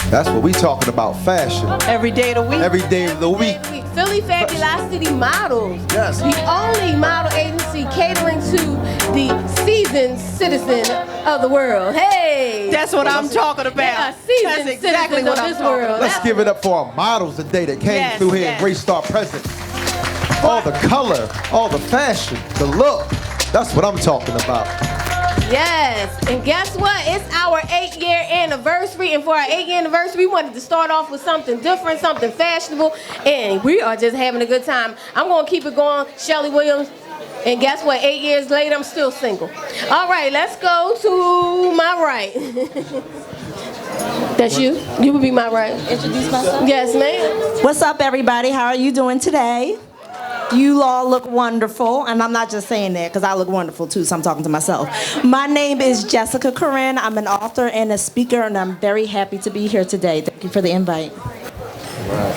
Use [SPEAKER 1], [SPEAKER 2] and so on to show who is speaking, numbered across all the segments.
[SPEAKER 1] That's what we talking about, fashion.
[SPEAKER 2] Every day of the week.
[SPEAKER 1] Every day of the week.
[SPEAKER 3] Philly Fabulosity Models.
[SPEAKER 1] Yes.
[SPEAKER 3] The only model agency catering to the seasoned citizen of the world. Hey!
[SPEAKER 2] That's what I'm talking about.
[SPEAKER 3] Yeah, seasoned
[SPEAKER 2] That's exactly
[SPEAKER 3] citizens
[SPEAKER 2] what
[SPEAKER 3] of
[SPEAKER 2] I'm
[SPEAKER 3] this
[SPEAKER 2] talking
[SPEAKER 3] world.
[SPEAKER 2] about.
[SPEAKER 1] Let's give it up for our models today that came
[SPEAKER 2] Yes,
[SPEAKER 1] through here
[SPEAKER 2] yes.
[SPEAKER 1] and graced our presence. All the color, all the fashion, the look. That's what I'm talking about.
[SPEAKER 3] Yes, and guess what? It's our 8-year anniversary, and for our 8-year anniversary, we wanted to start off with something different, something fashionable, and we are just having a good time. I'm gonna keep it going, Shelly Williams, and guess what? 8 years later, I'm still single. All right, let's go to my right. That's you? You would be my right.
[SPEAKER 4] Introduce myself?
[SPEAKER 3] Yes, ma'am.
[SPEAKER 4] What's up, everybody? How are you doing today? You all look wonderful, and I'm not just saying that because I look wonderful too, so I'm talking to myself. My name is Jessica Corinne. I'm an author and a speaker, and I'm very happy to be here today. Thank you for the invite.
[SPEAKER 5] Right.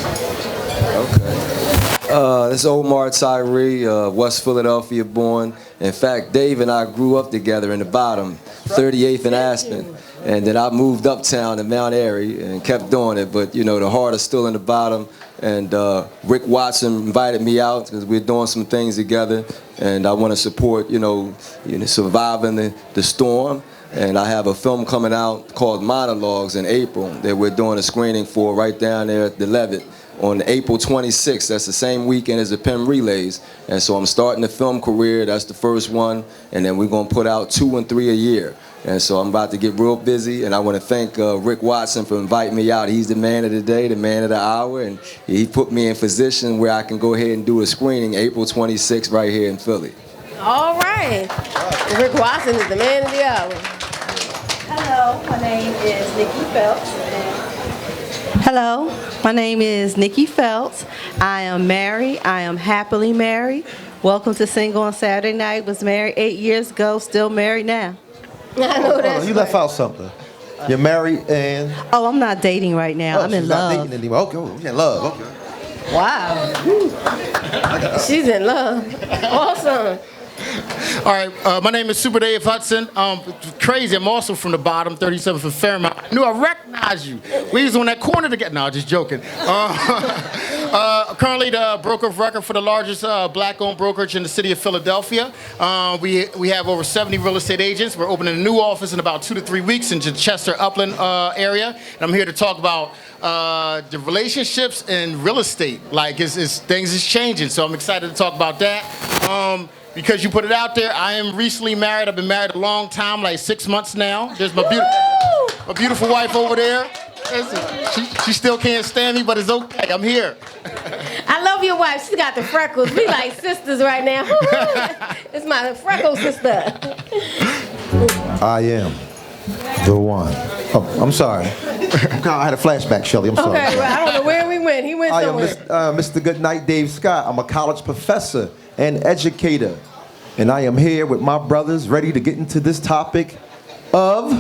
[SPEAKER 5] Okay. This is Omar Tyree, West Philadelphia born. In fact, Dave and I grew up together in the bottom, 38th and Aspen. And then I moved uptown to Mount Airy and kept doing it. But, you know, the heart is still in the bottom. And Rick Watson invited me out because we're doing some things together. And I want to support, you know, surviving the storm. And I have a film coming out called Monologues in April that we're doing a screening for right down there at the Levitt on April 26th. That's the same weekend as the Penn Relays. And so I'm starting a film career. That's the first one. And then we're going to put out 2 and 3 a year. And so I'm about to get real busy, and I want to thank Rick Watson for inviting me out. He's the man of the day, the man of the hour, and he put me in position where I can go ahead and do a screening April 26th right here in Philly.
[SPEAKER 3] All right. Rick Watson is the man of the hour.
[SPEAKER 6] Hello, my name is Nikki Phelps. Hello, my name is Nikki Phelps. I am married. I am happily married. Welcome to Single on Saturday Night. Was married 8 years ago, still married now.
[SPEAKER 3] I know that's
[SPEAKER 1] You left out something. You're married and...
[SPEAKER 6] Oh, I'm not dating right now. I'm in
[SPEAKER 1] she's
[SPEAKER 6] love.
[SPEAKER 1] not dating anymore. Okay, you're in love. Okay.
[SPEAKER 3] wow. She's in love. Awesome.
[SPEAKER 7] All right, my name is Supa Dave Hudson. Crazy, I'm also from the bottom, 37 for Fairmount. I knew I recognized you. We was on that corner together. No, just joking. Currently the broker of record for the largest black-owned brokerage in the city of Philadelphia. We have over 70 real estate agents. We're opening a new office in about 2 to 3 weeks in the Chester Upland area. And I'm here to talk about the relationships in real estate. Like, things is changing, so I'm excited to talk about that. Because you put it out there, I am recently married. I've been married a long time, like 6 months now. There's my beautiful wife over there. She still can't stand me, but it's okay. I'm here.
[SPEAKER 3] I love love your wife. She got the freckles. We like sisters right now. It's my freckle sister.
[SPEAKER 1] I am the one. Oh, I'm sorry. I had a flashback, Shelly. I'm sorry.
[SPEAKER 3] Okay, well, I don't know where we went. He went
[SPEAKER 1] I am
[SPEAKER 3] somewhere.
[SPEAKER 1] Mr. Goodnight Dave Scott. I'm a college professor and educator. And I am here with my brothers ready to get into this topic of...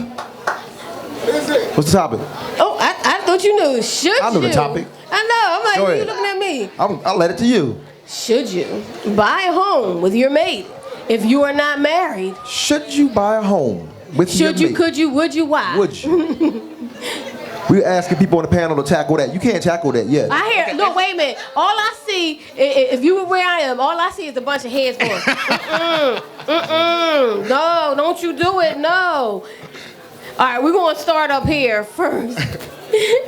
[SPEAKER 1] What's the topic?
[SPEAKER 3] Oh, I thought you knew. Should you?
[SPEAKER 1] I know the topic.
[SPEAKER 3] I know. I'm
[SPEAKER 1] Go
[SPEAKER 3] like, you
[SPEAKER 1] ahead.
[SPEAKER 3] looking at me.
[SPEAKER 1] I'll let it to you.
[SPEAKER 3] Should you buy a home with your mate if you are not married?
[SPEAKER 1] Should you buy a home with your
[SPEAKER 3] Should you,
[SPEAKER 1] mate?
[SPEAKER 3] could you, would you, why?
[SPEAKER 1] Would you? We're asking people on the panel to tackle that. You can't tackle that yet.
[SPEAKER 3] I hear, no, wait a minute. All I see, if you were where I am, all I see is a bunch of heads going, no, don't you do it, no. All right, we're going to start up here first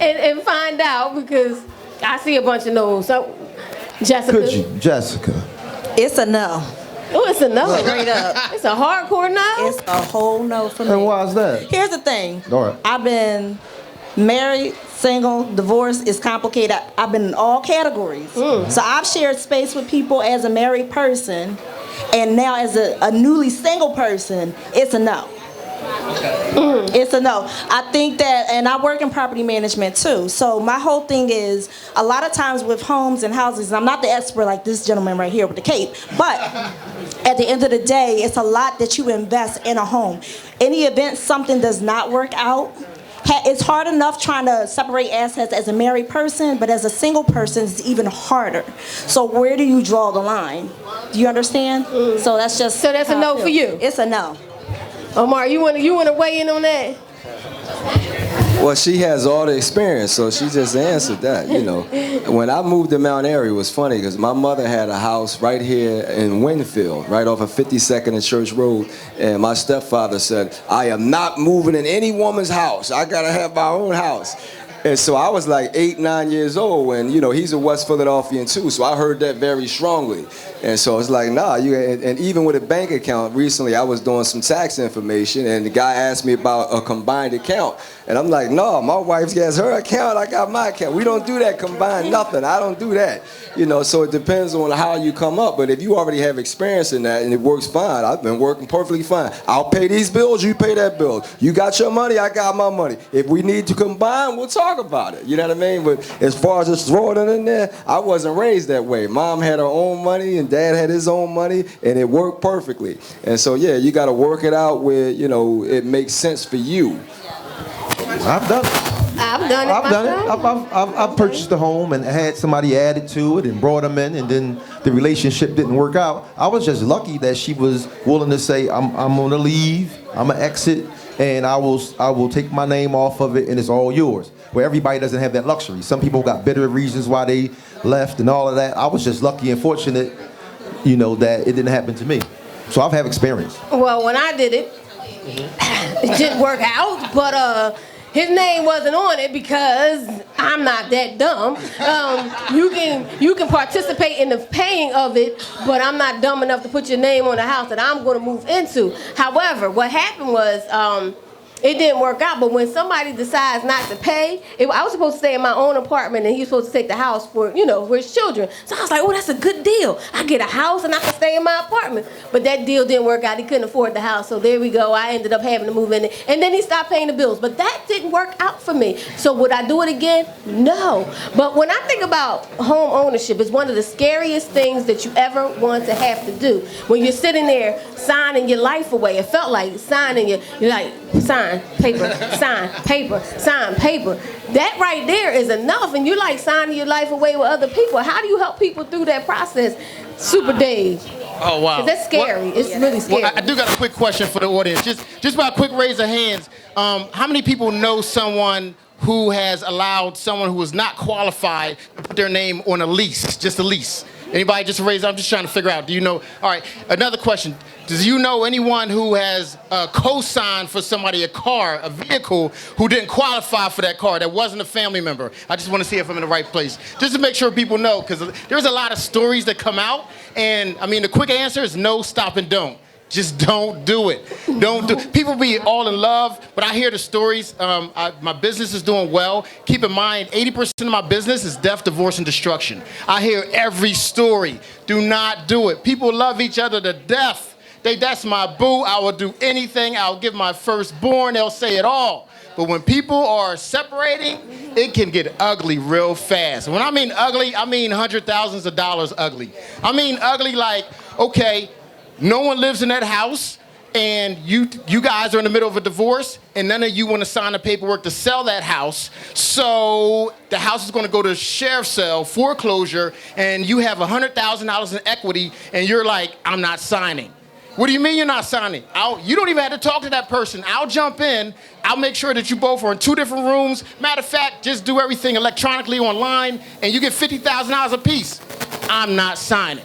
[SPEAKER 3] and find out because I see a bunch of no's. So, Jessica.
[SPEAKER 1] Could you, Jessica?
[SPEAKER 4] It's a no.
[SPEAKER 3] Oh, it's a no.
[SPEAKER 4] Straight up.
[SPEAKER 3] It's a hardcore no.
[SPEAKER 4] It's a whole no for me.
[SPEAKER 1] And why is that?
[SPEAKER 4] Here's the thing.
[SPEAKER 1] All right.
[SPEAKER 4] I've been married, single, divorced. It's complicated. I've been in all categories. So I've shared space with people as a married person, and now as a newly single person, it's a no. It's a no. I think that, and I work in property management too. So my whole thing is, a lot of times with homes and houses, and I'm not the expert like this gentleman right here with the cape, but at the end of the day, it's a lot that you invest in a home. In the event something does not work out, it's hard enough trying to separate assets as a married person, but as a single person, it's even harder. So where do you draw the line? Do you understand? So that's just.
[SPEAKER 3] So that's a
[SPEAKER 4] how I
[SPEAKER 3] no
[SPEAKER 4] feel.
[SPEAKER 3] for you?
[SPEAKER 4] It's a no.
[SPEAKER 3] Omar, you want to weigh in on that?
[SPEAKER 5] Well, she has all the experience, so she just answered that, you know. When I moved to Mount Airy, it was funny because my mother had a house right here in Winfield, right off of 52nd and Church Road, and my stepfather said, I am not moving in any woman's house. I got to have my own house. And so I was like 8, 9 years old, and you know, he's a West Philadelphian too, so I heard that very strongly. And so it's like, nah, and even with a bank account, recently I was doing some tax information, and the guy asked me about a combined account. And I'm like, no, my wife has her account, I got my account. We don't do that combined, nothing. I don't do that. You know, so it depends on how you come up. But if you already have experience in that and it works fine, I've been working perfectly fine. I'll pay these bills, you pay that bill. You got your money, I got my money. If we need to combine, we'll talk about it. You know what I mean? But as far as just throwing it in there, I wasn't raised that way. Mom had her own money and dad had his own money, and it worked perfectly. And so, yeah, you got to work it out where, you know, it makes sense for you.
[SPEAKER 1] I've done it.
[SPEAKER 3] I've done it.
[SPEAKER 1] I've done it. I've purchased a home and had somebody added to it and brought them in, and then the relationship didn't work out. I was just lucky that she was willing to say, I'm gonna leave, I'm gonna exit, and I will take my name off of it, and it's all yours. Where everybody doesn't have that luxury. Some people got bitter reasons why they left and all of that. I was just lucky and fortunate, you know, that it didn't happen to me. So I've had experience.
[SPEAKER 3] Well, when I did it, it didn't work out, but his name wasn't on it because I'm not that dumb. You can participate in the paying of it, but I'm not dumb enough to put your name on the house that I'm going to move into. However, what happened was it didn't work out, but when somebody decides not to pay, I was supposed to stay in my own apartment, and he was supposed to take the house for, you know, for his children. So I was like, oh, that's a good deal. I get a house and I can stay in my apartment. But that deal didn't work out. He couldn't afford the house, so there we go. I ended up having to move in it. And then he stopped paying the bills. But that didn't work out for me. So would I do it again? No. But when I think about home ownership, it's one of the scariest things that you ever want to have to do. When you're sitting there signing your life away, it felt like signing you're like, sign, paper, sign, paper, sign, paper. That right there is enough, and you're like signing your life away with other people. How do you help people through that process? Supa Dave.
[SPEAKER 7] Oh, wow.
[SPEAKER 3] 'Cause that's scary. It's really scary.
[SPEAKER 7] Well, I do got a quick question for the audience. Just by a quick raise of hands, how many people know someone who has allowed someone who is not qualified to put their name on a lease, just a lease? Anybody just raise? I'm just trying to figure out. Do you know? All right. Another question. Do you know anyone who has co-signed for somebody a car, a vehicle, who didn't qualify for that car, that wasn't a family member? I just want to see if I'm in the right place. Just to make sure people know, because there's a lot of stories that come out. And, I mean, the quick answer is no, stop, and don't. Just don't do it. Don't do. People be all in love, but I hear the stories. My business is doing well. Keep in mind, 80% of my business is death, divorce, and destruction. I hear every story. Do not do it. People love each other to death. That's my boo. I will do anything. I'll give my firstborn. They'll say it all. But when people are separating, it can get ugly real fast. When I mean ugly, I mean hundreds of thousands of dollars ugly. I mean ugly like, okay, no one lives in that house, and you guys are in the middle of a divorce, and none of you want to sign the paperwork to sell that house. So the house is going to go to sheriff's sale, foreclosure, and you have $100,000 in equity, and you're like, I'm not signing. What do you mean you're not signing? You don't even have to talk to that person. I'll jump in. I'll make sure that you both are in 2 different rooms. Matter of fact, just do everything electronically online, and you get $50,000 a piece. I'm not signing.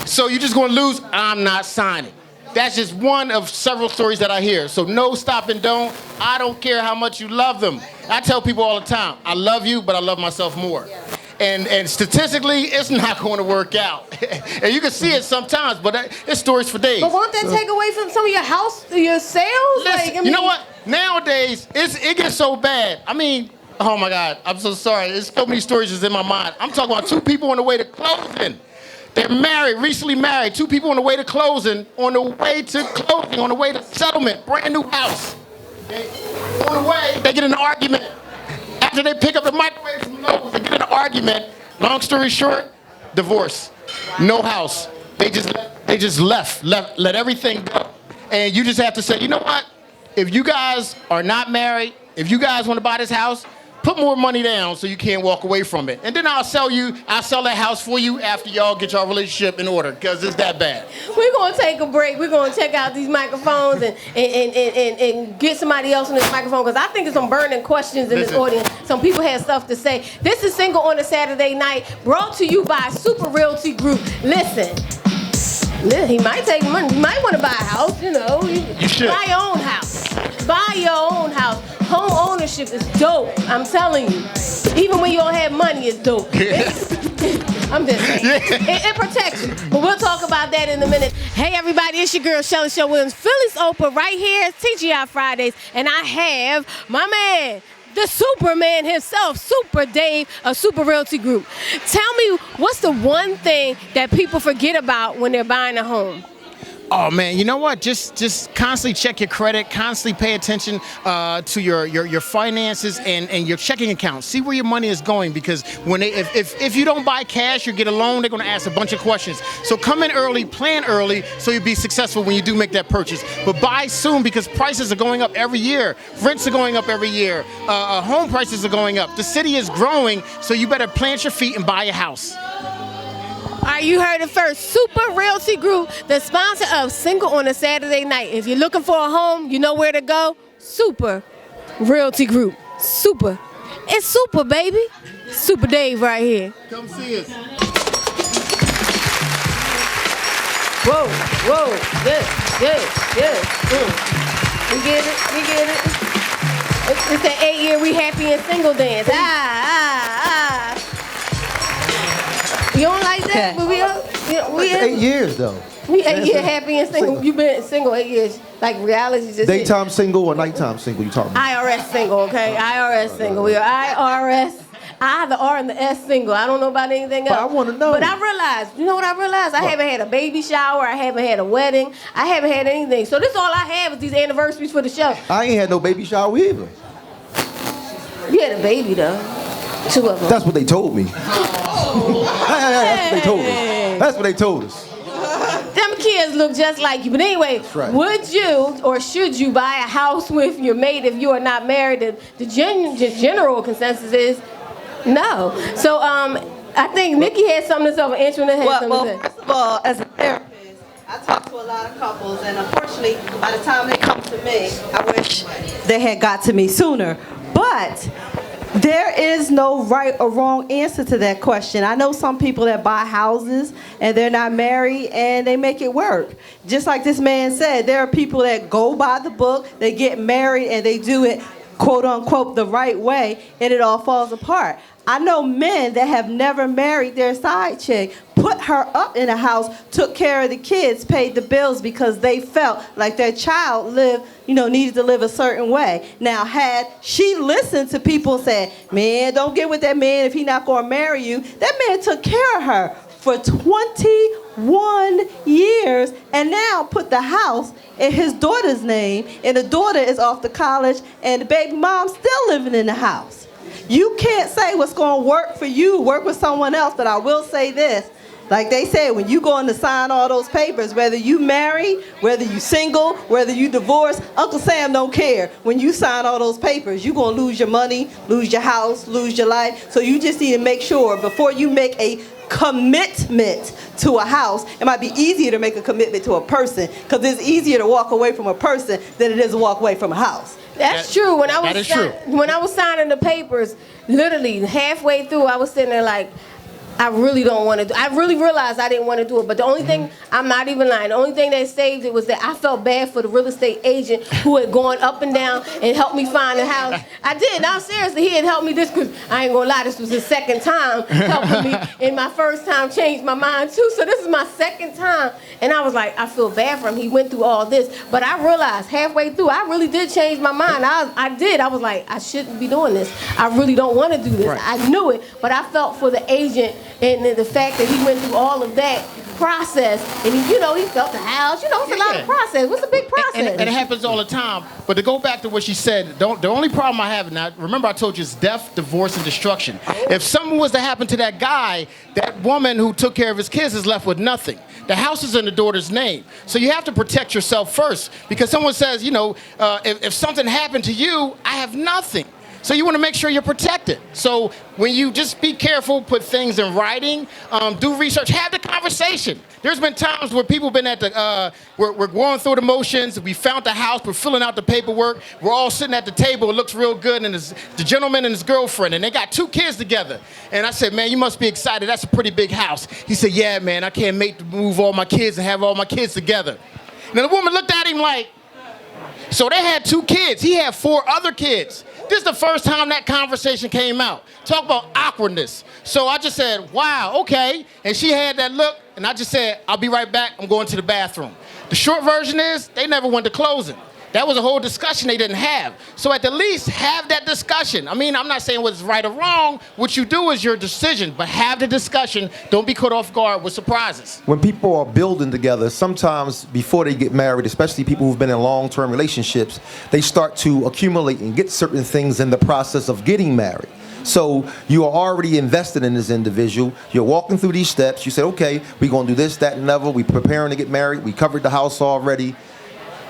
[SPEAKER 7] So you're just going to lose? I'm not signing. That's just one of several stories that I hear. So no, stop, and don't. I don't care how much you love them. I tell people all the time, I love you, but I love myself more. And statistically, it's not going to work out. And you can see it sometimes, but it's stories for days.
[SPEAKER 3] But won't that take away from some of your sales?
[SPEAKER 7] Listen, you know what? Nowadays, it gets so bad. I mean, oh my God, I'm so sorry. There's so many stories just in my mind. I'm talking about 2 people on the way to closing. They're married, recently married. 2 people on the way to closing, on the way to settlement, brand new house. On the way, they get in an argument. After they pick up the microwave from Lowe's, they get in an argument. Long story short, divorce. No house. They just left, let everything go. And you just have to say, you know what? If you guys are not married, if you guys want to buy this house, put more money down so you can't walk away from it. And then I'll sell that house for you after y'all get your relationship in order, because it's that bad.
[SPEAKER 3] We're going to take a break. We're going to check out these microphones and get somebody else on this microphone, because I think there's some burning questions in this audience. Some people have stuff to say. This is Single on a Saturday Night, brought to you by Supa Realty Group. Listen, he might take money. You might want to buy a house, you know.
[SPEAKER 7] You should.
[SPEAKER 3] Buy your own house. Buy your own house. Home ownership is dope. I'm telling you. Even when you don't have money, it's dope. I'm just saying. It protects you. But we'll talk about that in a minute. Hey, everybody. It's your girl, Shelly Show Williams. Philly's Oprah right here. TGI Fridays. And I have my man, the Superman himself, Supa Dave of Supa Realty Group. Tell me, what's the one thing that people forget about when they're buying a home?
[SPEAKER 7] Oh man, you know what? Just constantly check your credit, constantly pay attention to your finances and your checking account. See where your money is going, because if you don't buy cash or get a loan, they're going to ask a bunch of questions. So come in early, plan early, so you'll be successful when you do make that purchase. But buy soon, because prices are going up every year. Rents are going up every year. Home prices are going up. The city is growing, so you better plant your feet and buy a house.
[SPEAKER 3] All right, you heard it first. Supa Realty Group, the sponsor of Single on a Saturday Night. If you're looking for a home, you know where to go. Supa Realty Group. Super. It's super, baby. Supa Dave right here.
[SPEAKER 7] Come see us.
[SPEAKER 3] Whoa. Good. We get it. It's that 8-year we happy and single dance. You don't like that? But we
[SPEAKER 1] 8 years though.
[SPEAKER 3] We 8 years happy and single. You've been single 8 years. Like reality just
[SPEAKER 1] Daytime single or nighttime single you talking about?
[SPEAKER 3] IRS single, okay? IRS single. We are IRS. The R and the S single. I don't know about anything else.
[SPEAKER 1] But I want to know.
[SPEAKER 3] But I realized, you know what I realized? I haven't had a baby shower. I haven't had a wedding. I haven't had anything. So this all I have is these anniversaries for the show.
[SPEAKER 1] I ain't had no baby shower either.
[SPEAKER 3] You had a baby though. 2 of them.
[SPEAKER 1] That's what they told me. That's what they told us. That's what they told us.
[SPEAKER 3] Them kids look just like you. But anyway,
[SPEAKER 1] right.
[SPEAKER 3] Would you or should you buy a house with your mate if you are not married? The general consensus is no. So I think Nikki had something to say. Andrew had something to say.
[SPEAKER 6] First of all, as a therapist, I talk to a lot of couples, and unfortunately, by the time they come to me, I wish they had got to me sooner. But there is no right or wrong answer to that question. I know some people that buy houses and they're not married and they make it work. Just like this man said, there are people that go by the book, they get married and they do it, quote unquote, the right way, and it all falls apart. I know men that have never married their side chick, put her up in a house, took care of the kids, paid the bills because they felt like their child needed to live a certain way. Now, had she listened to people saying, man, don't get with that man if he's not going to marry you, that man took care of her for 21 years and now put the house in his daughter's name, and the daughter is off to college, and the baby mom's still living in the house. You can't say what's going to work for you, work with someone else, but I will say this. Like they said, when you going to sign all those papers, whether you married, whether you single, whether you divorced, Uncle Sam don't care. When you sign all those papers, you're going to lose your money, lose your house, lose your life. So you just need to make sure before you make a commitment to a house, it might be easier to make a commitment to a person because it's easier to walk away from a person than it is to walk away from a house.
[SPEAKER 3] That's true. When I was signing the papers, literally halfway through, I was sitting there like, I really don't want to do it. I really realized I didn't want to do it. But the only thing, I'm not even lying, the only thing that saved it was that I felt bad for the real estate agent who had gone up and down and helped me find a house. I did. Now, seriously, he had helped me this because I ain't going to lie, this was his second time helping me. And my first time changed my mind, too. So this is my second time. And I was like, I feel bad for him. He went through all this. But I realized halfway through, I really did change my mind. I did. I was like, I shouldn't be doing this. I really don't want to do this. Right. I knew it. But I felt for the agent and the fact that he went through all of that process, and he felt the house. It's a lot of process. What's a big process?
[SPEAKER 7] And it happens all the time. But to go back to what she said, the only problem I have now, remember I told you it's death, divorce, and destruction. If something was to happen to that guy, that woman who took care of his kids is left with nothing. The house is in the daughter's name. So you have to protect yourself first. Because someone says, if something happened to you, I have nothing. So you want to make sure you're protected. So when you just be careful, put things in writing, do research, have the conversation. There's been times where people been at we're going through the motions, we found the house, we're filling out the paperwork, we're all sitting at the table, it looks real good, and it's the gentleman and his girlfriend, and they got 2 kids together. And I said, man, you must be excited, that's a pretty big house. He said, yeah, man, I can't move all my kids and have all my kids together. And the woman looked at him like, so they had 2 kids, he had 4 other kids. This is the first time that conversation came out. Talk about awkwardness. So I just said, wow, okay. And she had that look, and I just said, I'll be right back. I'm going to the bathroom. The short version is, they never went to closing. That was a whole discussion they didn't have. So at the least, have that discussion. I mean, I'm not saying what's right or wrong. What you do is your decision, but have the discussion. Don't be caught off guard with surprises.
[SPEAKER 1] When people are building together, sometimes before they get married, especially people who've been in long-term relationships, they start to accumulate and get certain things in the process of getting married. So you are already invested in this individual. You're walking through these steps. You say, okay, we're going to do this, that, and another. We're preparing to get married. We covered the house already.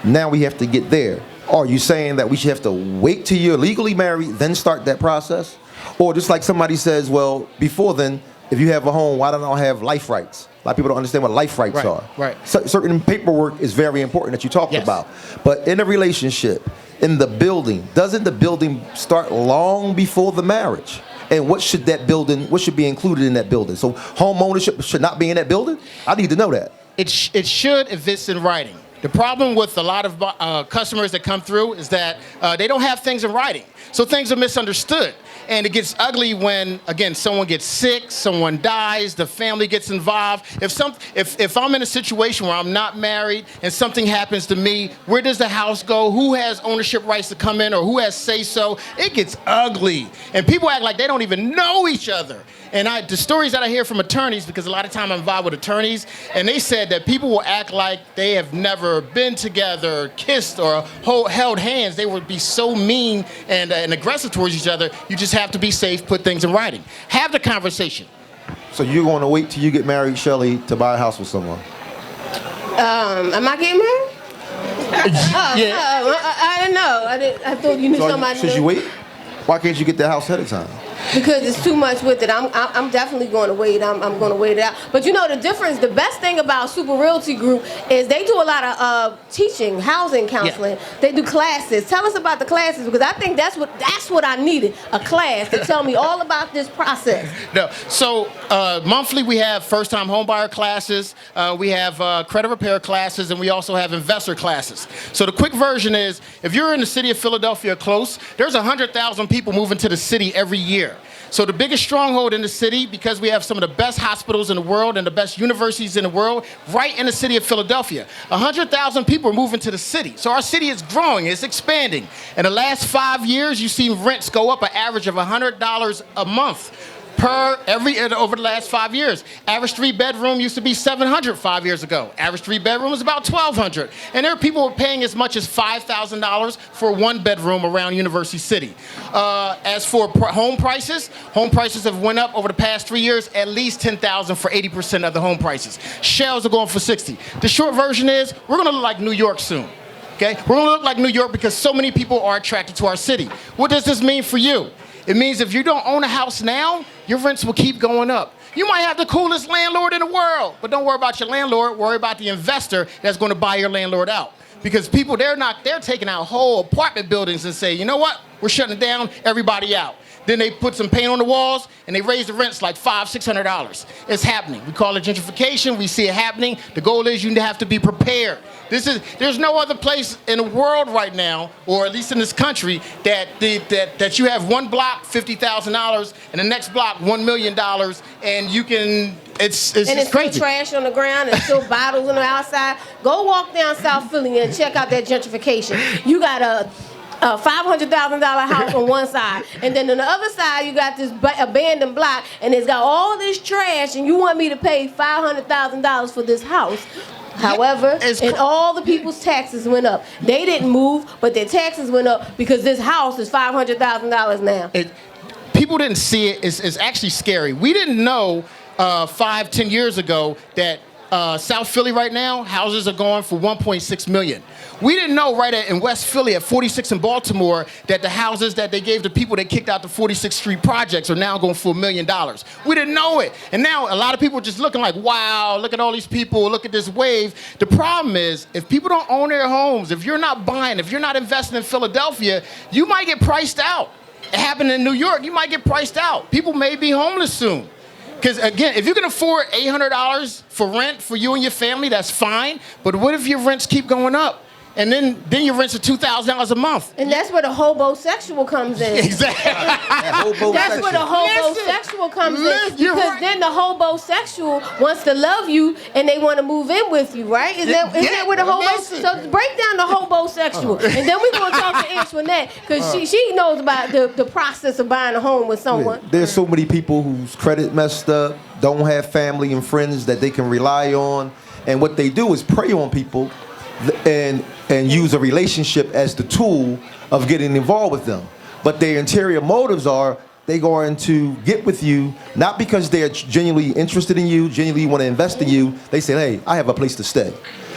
[SPEAKER 1] Now we have to get there. Are you saying that we should have to wait till you're legally married, then start that process? Or just like somebody says, well, before then, if you have a home, why don't I have life rights? A lot of people don't understand what life rights are.
[SPEAKER 7] Right.
[SPEAKER 1] Certain paperwork is very important that you talked about. But in a relationship, in the building, doesn't the building start long before the marriage? And what should be included in that building? So home ownership should not be in that building? I need to know that.
[SPEAKER 7] It should if it's in writing. The problem with a lot of customers that come through is that they don't have things in writing. So things are misunderstood. And it gets ugly when, again, someone gets sick, someone dies, the family gets involved. If I'm in a situation where I'm not married and something happens to me, where does the house go? Who has ownership rights to come in or who has say-so? It gets ugly. And people act like they don't even know each other. And the stories that I hear from attorneys, because a lot of time I'm involved with attorneys, and they said that people will act like they have never been together, kissed, or held hands. They would be so mean and aggressive towards each other. You just have to be safe, put things in writing. Have the conversation.
[SPEAKER 1] So you're going to wait till you get married, Shelly, to buy a house with someone?
[SPEAKER 3] Am I getting married? I didn't know. I thought you knew somebody.
[SPEAKER 1] Since you wait, why can't you get the house ahead of time?
[SPEAKER 3] Because it's too much with it. I'm definitely going to wait. I'm going to wait it out. But the difference, the best thing about Supa Realty Group is they do a lot of teaching, housing counseling. Yeah. They do classes. Tell us about the classes, because I think that's what I needed, a class to tell me all about this process.
[SPEAKER 7] No. So monthly we have first-time homebuyer classes. We have credit repair classes, and we also have investor classes. So the quick version is, if you're in the city of Philadelphia close, there's 100,000 people moving to the city every year. So the biggest stronghold in the city, because we have some of the best hospitals in the world and the best universities in the world, right in the city of Philadelphia. 100,000 people are moving to the city. So our city is growing, it's expanding. In the last 5 years, you've seen rents go up an average of $100 a month over the last 5 years. Average 3-bedroom used to be $700 5 years ago. Average 3-bedroom is about $1,200. And there are people who are paying as much as $5,000 for a 1-bedroom around University City. As for home prices have went up over the past 3 years, at least $10,000 for 80% of the home prices. Shells are going for $60. The short version is, we're gonna look like New York soon. Okay? We're gonna look like New York because so many people are attracted to our city. What does this mean for you? It means if you don't own a house now, your rents will keep going up. You might have the coolest landlord in the world, but don't worry about your landlord, worry about the investor that's gonna buy your landlord out. Because people, they're taking out whole apartment buildings and say, you know what, we're shutting it down, everybody out. Then they put some paint on the walls and they raise the rents like $500, $600. It's happening. We call it gentrification, we see it happening. The goal is you have to be prepared. There's no other place in the world right now, or at least in this country, that you have one block, $50,000, and the next block, $1 million, and you can, it's
[SPEAKER 3] it's
[SPEAKER 7] crazy.
[SPEAKER 3] Still trash on the ground and still bottles on the outside. Go walk down South Philly and check out that gentrification. You got a $500,000 house on one side, and then on the other side you got this abandoned block, and it's got all this trash, and you want me to pay $500,000 for this house. However, and all the people's taxes went up. They didn't move, but their taxes went up because this house is $500,000 now.
[SPEAKER 7] People didn't see it. It's actually scary. We didn't know 5-10 years ago that South Philly right now, houses are going for $1.6 million. We didn't know in West Philly at 46 in Baltimore that the houses that they gave to people that kicked out the 46th Street projects are now going for $1 million. We didn't know it. And now a lot of people are just looking like, wow, look at all these people, look at this wave. The problem is, if people don't own their homes, if you're not buying, if you're not investing in Philadelphia, you might get priced out. It happened in New York, you might get priced out. People may be homeless soon. Because again, if you can afford $800 for rent for you and your family, that's fine. But what if your rents keep going up? And then your rents are $2,000 a month.
[SPEAKER 3] And that's where the hobosexual comes in.
[SPEAKER 7] Exactly.
[SPEAKER 3] That's where the hobosexual comes in. Because then the hobosexual wants to love you and they want to move in with you, right? Is that where the hobosexual? So break down the hobosexual. And then we're going to talk to Antoinette, because she knows about the process of buying a home with someone.
[SPEAKER 1] There's so many people whose credit messed up, don't have family and friends that they can rely on. And what they do is prey on people and use a relationship as the tool of getting involved with them. But their interior motives are they're going to get with you, not because they're genuinely interested in you, genuinely want to invest in you. They say, hey, I have a place to stay.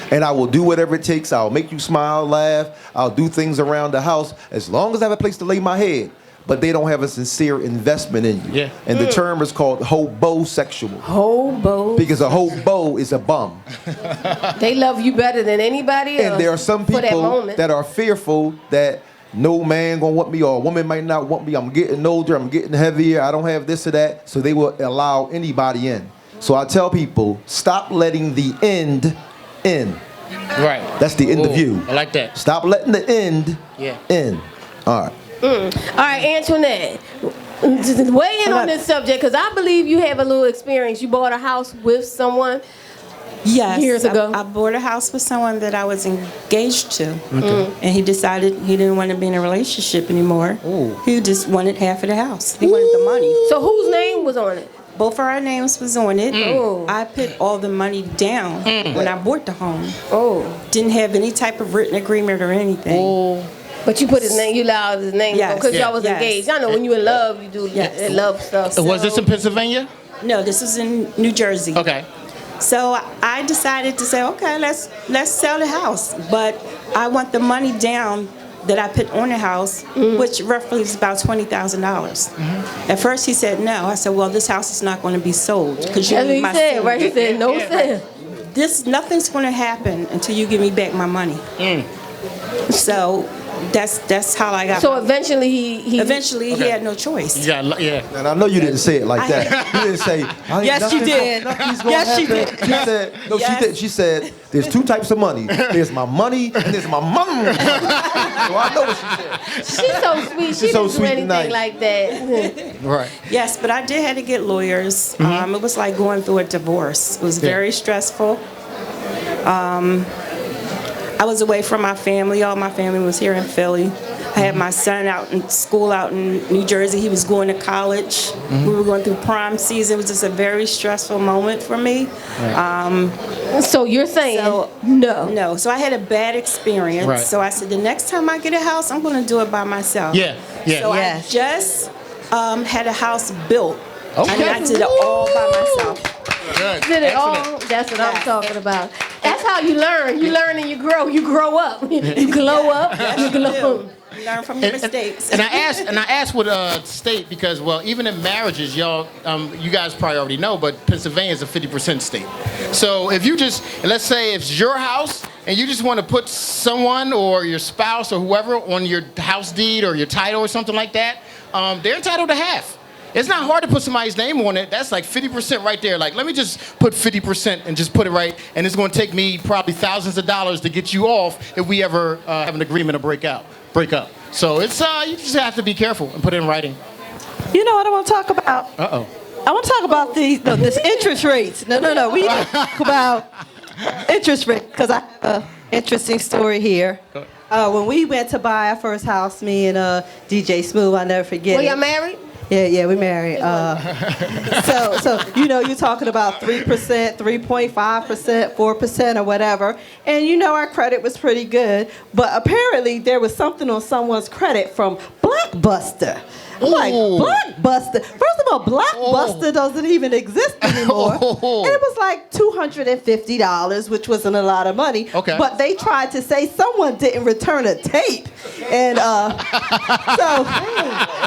[SPEAKER 1] And I will do whatever it takes. I'll make you smile, laugh. I'll do things around the house as long as I have a place to lay my head. But they don't have a sincere investment in you. Yeah. And the term is called hobosexual.
[SPEAKER 3] Hobo.
[SPEAKER 1] Because a hobo is a bum.
[SPEAKER 3] They love you better than anybody else.
[SPEAKER 1] And there are some people that are fearful that no man gonna want me, or a woman might not want me. I'm getting older, I'm getting heavier, I don't have this or that. So they will allow anybody in. So I tell people, stop letting the end in.
[SPEAKER 7] Right.
[SPEAKER 1] That's the end of you.
[SPEAKER 7] I like that.
[SPEAKER 1] Stop letting the end in. All right.
[SPEAKER 3] All right, Antoinette, weigh in on this subject, because I believe you have a little experience. You bought a house with someone years ago.
[SPEAKER 8] I bought a house with someone that I was engaged to. Okay. And he decided he didn't want to be in a relationship anymore. Ooh. He just wanted half of the house. He wanted the money.
[SPEAKER 3] So whose name was on it?
[SPEAKER 8] Both of our names was on it. I put all the money down when I bought the home. Didn't have any type of written agreement or anything.
[SPEAKER 3] But you put his name, you allowed his name because y'all was engaged. I know when you in love, you do love stuff.
[SPEAKER 7] So was this in Pennsylvania?
[SPEAKER 8] No, this was in New Jersey.
[SPEAKER 7] Okay.
[SPEAKER 8] So I decided to say, okay, let's sell the house, but I want the money down that I put on the house, which roughly is about $20,000. At first he said no. I said, well, this house is not going to be sold because you need my
[SPEAKER 3] said, right? He said no sale.
[SPEAKER 8] Nothing's going to happen until you give me back my money. So that's how I got.
[SPEAKER 3] So eventually he
[SPEAKER 8] Eventually he had no choice.
[SPEAKER 7] Yeah.
[SPEAKER 1] And I know you didn't say it like that. You didn't say,
[SPEAKER 6] Yes, you did. Yes, you did.
[SPEAKER 1] She said, no,
[SPEAKER 8] Yes.
[SPEAKER 1] she did. She said, there's two types of money. There's my money and there's my mom. So I know what she said.
[SPEAKER 3] she's so sweet. She
[SPEAKER 1] so
[SPEAKER 3] didn't do
[SPEAKER 1] sweet
[SPEAKER 3] anything
[SPEAKER 1] tonight.
[SPEAKER 3] like that.
[SPEAKER 7] Right.
[SPEAKER 8] Yes, but I did have to get lawyers. It was like going through a divorce. It was very stressful. I was away from my family. All my family was here in Philly. I had my son out in school out in New Jersey. He was going to college. We were going through prom season. It was just a very stressful moment for me.
[SPEAKER 3] So you're saying
[SPEAKER 8] So-
[SPEAKER 3] no.
[SPEAKER 8] No, so I had a bad experience.
[SPEAKER 7] Right.
[SPEAKER 8] So I said, the next time I get a house, I'm going to do it by myself.
[SPEAKER 7] Yeah.
[SPEAKER 8] So
[SPEAKER 6] Yes.
[SPEAKER 8] I just had a house built.
[SPEAKER 7] Okay.
[SPEAKER 8] And I did it all by myself.
[SPEAKER 7] Good.
[SPEAKER 3] Did it all?
[SPEAKER 7] Excellent.
[SPEAKER 3] That's what I'm talking about. That's how you learn. You learn and you grow. You grow up. You glow up. You glow.
[SPEAKER 8] You learn from your mistakes.
[SPEAKER 7] And I asked what state because even in marriages, y'all, you guys probably already know, but Pennsylvania is a 50% state. So if you just, let's say it's your house and you just want to put someone or your spouse or whoever on your house deed or your title or something like that, they're entitled to half. It's not hard to put somebody's name on it. That's like 50% right there. Like, let me just put 50% and just put it right. And it's going to take me probably thousands of dollars to get you off if we ever have an agreement to break up. So it's you just have to be careful and put it in writing.
[SPEAKER 6] You know what I want to talk about?
[SPEAKER 7] Uh-oh.
[SPEAKER 6] I want to talk about this interest rates. No. We need to talk about interest rate because I have an interesting story here. When we went to buy our first house, me and DJ Smooth, I'll never forget
[SPEAKER 3] Well,
[SPEAKER 6] it.
[SPEAKER 3] y'all married?
[SPEAKER 6] Yeah, we married. So you're talking about 3%, 3.5%, 4% or whatever, and our credit was pretty good, but apparently there was something on someone's credit from Blockbuster. I'm like, Blockbuster? First of all, Blockbuster doesn't even exist anymore. And it was like $250, which wasn't a lot of money.
[SPEAKER 7] Okay.
[SPEAKER 6] But they tried to say someone didn't return a tape. And so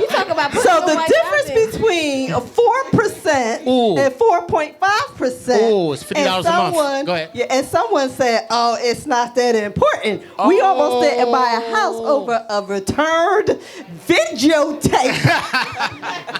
[SPEAKER 3] You talk about putting
[SPEAKER 6] so
[SPEAKER 3] your
[SPEAKER 6] the
[SPEAKER 3] wife
[SPEAKER 6] difference
[SPEAKER 3] out there.
[SPEAKER 6] between 4%
[SPEAKER 7] Ooh.
[SPEAKER 6] and 4.5%.
[SPEAKER 7] Ooh, it's $50 a month. Go ahead.
[SPEAKER 6] Yeah, and someone said, "Oh, it's not that important." We almost didn't buy a house over a returned videotape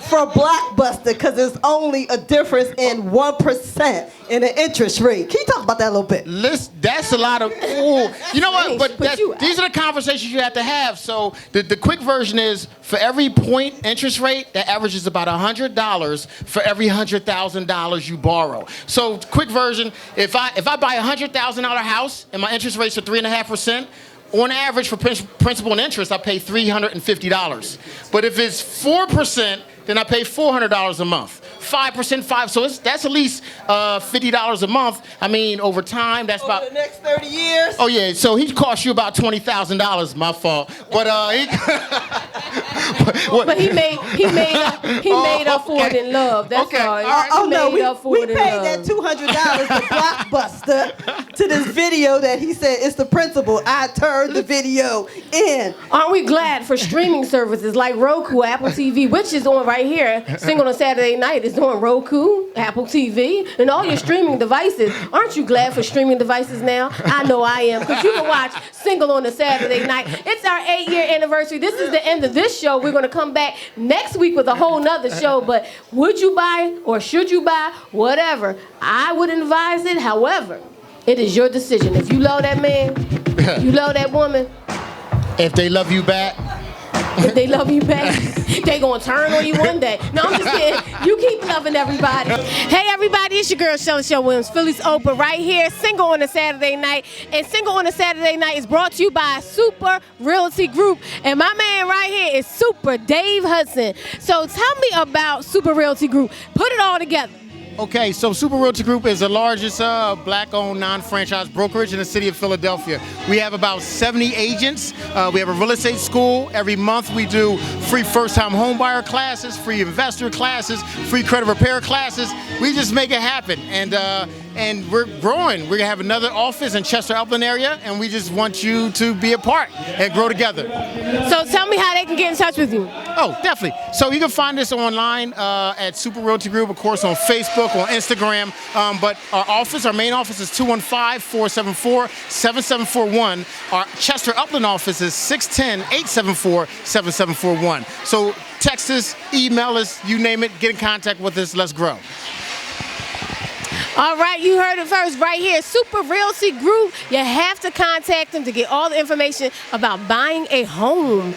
[SPEAKER 6] for Blockbuster because there's only a difference in 1% in the interest rate. Can you talk about that a little bit?
[SPEAKER 7] Listen, that's a lot of. Ooh. You know what? But
[SPEAKER 3] Put you out.
[SPEAKER 7] these are the conversations you have to have. So the quick version is for every point interest rate, that averages about $100 for every $100,000 you borrow. So quick version, if I buy a $100,000 house and my interest rates are 3.5%. On average, for principal and interest, I pay $350. But if it's 4%, then I pay $400 a month. 5%, so that's at least $50 a month. I mean, over time, that's about
[SPEAKER 6] the next 30 years.
[SPEAKER 7] Oh yeah, so he cost you about $20,000. My fault, but
[SPEAKER 3] But he made up for it in love. That's
[SPEAKER 7] Okay,
[SPEAKER 3] all.
[SPEAKER 7] all right.
[SPEAKER 6] Oh no,
[SPEAKER 3] He made up for
[SPEAKER 6] we
[SPEAKER 3] it in
[SPEAKER 6] paid
[SPEAKER 3] love.
[SPEAKER 6] that $200 to Blockbuster to this video that he said it's the principal. I turned the video in.
[SPEAKER 3] Aren't we glad for streaming services like Roku, Apple TV, which is on right here? Single on Saturday Night is on Roku, Apple TV, and all your streaming devices. Aren't you glad for streaming devices now? I know I am, because you can watch Single on a Saturday Night. It's our 8-year anniversary. This is the end of this show. We're going to come back next week with a whole nother show, but would you buy or should you buy? Whatever. I would advise it. However, it is your decision. If you love that man, you love that woman,
[SPEAKER 7] if they love you back,
[SPEAKER 3] if they love you back, they gonna turn on you one day. No, I'm just kidding. You keep loving everybody. Hey, everybody, it's your girl, Shelly Shell Williams. Philly's Open right here, Single on a Saturday Night. And Single on a Saturday Night is brought to you by Supa Realty Group. And my man right here is Supa Dave Hudson. So tell me about Supa Realty Group. Put it all together.
[SPEAKER 7] Okay, so Supa Realty Group is the largest black-owned non-franchise brokerage in the city of Philadelphia. We have about 70 agents. We have a real estate school. Every month we do free first-time homebuyer classes, free investor classes, free credit repair classes. We just make it happen. And and we're growing. We're gonna have another office in Chester Upland area, and we just want you to be a part and grow together.
[SPEAKER 3] So tell me how they can get in touch with you.
[SPEAKER 7] Oh, definitely. So you can find us online at Super Realty Group, of course, on Facebook, on Instagram. But our main office is 215-474-7741. Our Chester Upland office is 610-874-7741. So text us, email us, you name it, get in contact with us, let's grow.
[SPEAKER 3] All right, you heard it first right here. Super Realty Group. You have to contact them to get all the information about buying a home.